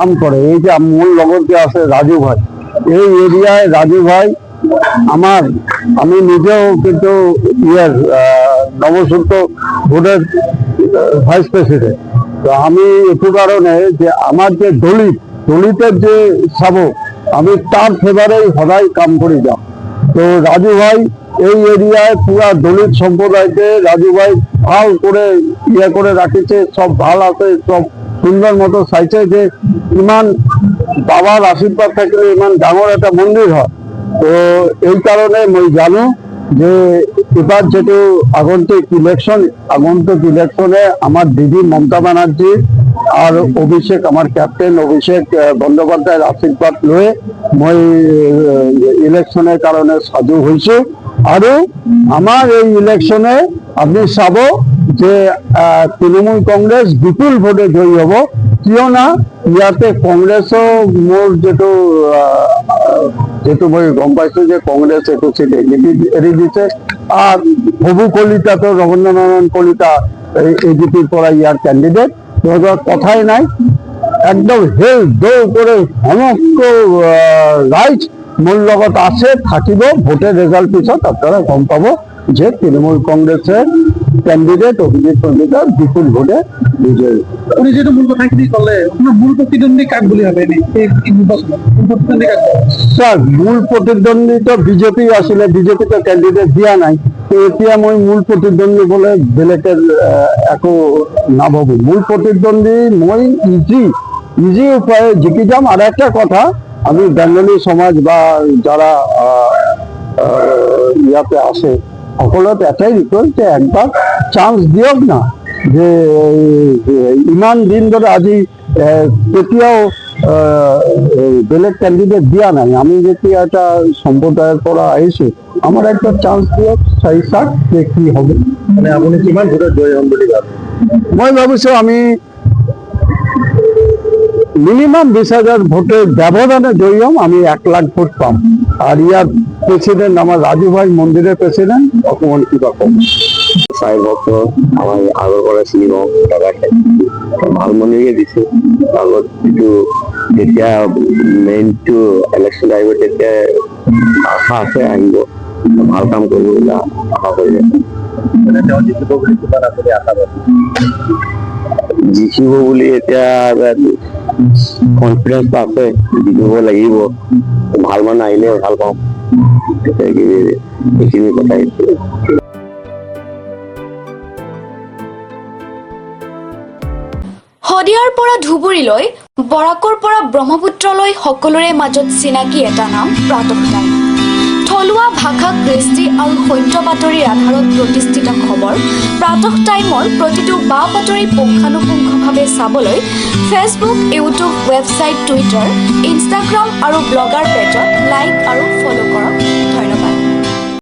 কাম করে। এই যে মূল লগতে আছে রাজু ভাই, এই এরিয়ায় রাজু ভাই আমি নিজেও কিন্তু নবসূত্র বোর্ডের ভাইস প্রেসিডেন্ট। তো আমি একটু কারণে যে আমার যে দলিতের যে শাবক, আমি তার ফেভারেই সদাই কাম করে যাও। তো রাজু ভাই এই এরিয়ায় পুরা দলিত সম্প্রদায়কে রাজু ভাই ভাল করে করে রাখিছে, সব ভাল আছে, সব সুন্দর মতো চাইছে যে ইমান বাবার আশীর্বাদ থাকলে ইমান ডাঙর একটা মন্দির হয়। তো এই কারণে মই জানো যে এবার যেহেতু আগন্তুক ইলেকশনে আমার দিদি মমতা ব্যানার্জি আর আমার ক্যাপ্টেন অভিষেক বন্দ্যোপাধ্যায়ের আশীর্বাদ লয়ে মই ইলেকশনের কারণে সাজু হয়েছে। আৰু আমাৰ এই ইলেকশনে আপনি চাব যে তৃণমূল কংগ্ৰেস বিপুল ভোটে জয়ী হব। কিয়না ইয়াতে কংগ্ৰেসও মোৰ যেহেতু মই গম পাইছো যে কংগ্ৰেস একটু সিট এৰি দিছে। আর হবু কলিতা তো রবীন্দ্রনারায়ণ কলিতা এজিপির পরা ইয়ার ক্যান্ডিডেট, কথাই নাই, একদম হেল দৌ করে সমস্ত রাইট মূল লগত আছে থাকিব। ভোটের রেজাল্ট পিছত আপনারা গম পাব যে তৃণমূল কংগ্রেসের ক্যান্ডিডেট অভিজিৎ কলিতা বিপুল ভোটে বিজয়ী। উনি যেটা মূল কথাখিনি কলে আপনার মূল প্রতিদ্বন্দ্বী কাক বুলি ভাবে স্যার? মূল প্রতিদ্বন্দ্বী তো বিজেপি আসলে, বিজেপি তো ক্যান্ডিডেট দিয়া নাই। তো এতিয়া মই মূল প্রতিদ্বন্দ্বী বলে বেলেগের একো নাভাবো। মূল প্রতিদ্বন্দ্বী মই ইজি উপায়ে জিকি যাম। আর একটা কথা, আমি বেঙ্গলী সমাজ বা যারা ইয়াতে আসে সকলত এটাই রিকোয়েস্ট যে একবার চান্স দিয়ক না। যে ইমান দিন ধরে আজি কেতিয়াও বেলেগ ক্যান্ডিডেট দিয়া নাই। আমি যেতিয়া এটা সম্প্রদায়ের পৰা আহিছো, আমার একটা চান্স দিয়ক, চাই চাক যে কি হবে। মানে আপনি কিমান ভোটত জয়ী হম বুলি ভাবে? মই ভাবিছো আমি মিনিমাম 20,000 ভোটের ব্যবধানে জয়ী হম। আমি 1 লাখ ভোট পাম। আর ইয়ার প্রেসিডেন্ট আমার রাজু ভাই, মন্দিরের প্রেসিডেন্ট। অকমান কিবা কম 5 বছর আমার আগৰ পৰা চিনি পাওঁ দাদাকে, ভাল মন্দিৰকে দিছে। আগত যিটো যেতিয়া মেইনটো ইলেকশ্যন আহিব তেতিয়া আশা আছে আহিব, ভাল কাম কৰিব বুলি আশা কৰি আছে। জিকিব বুলি এতিয়া কনফিডেন্স আছে, জিকিব লাগিব। ভাল মানুহ আহিলে ভাল পাওঁ, এইখিনি কথাই। শদিয়াৰ পৰা ধুবুৰীলৈ, বৰাকৰ পৰা ব্ৰহ্মপুত্ৰলৈ সকলোৰে মাজত চিনাকি এটা নাম প্ৰাতঃ টাইম। থলুৱা ভাষা, কৃষ্টি আৰু সত্য বাতৰিৰ আধাৰত প্ৰতিষ্ঠিত খবৰ প্ৰাতঃ টাইমৰ প্ৰতিটো বা বাতৰি পুংখানুপুংখভাৱে চাবলৈ Facebook, YouTube, website, Twitter, Instagram আৰু ব্লগাৰ পেজত লাইক আৰু ফ'ল' কৰক। ধন্যবাদ।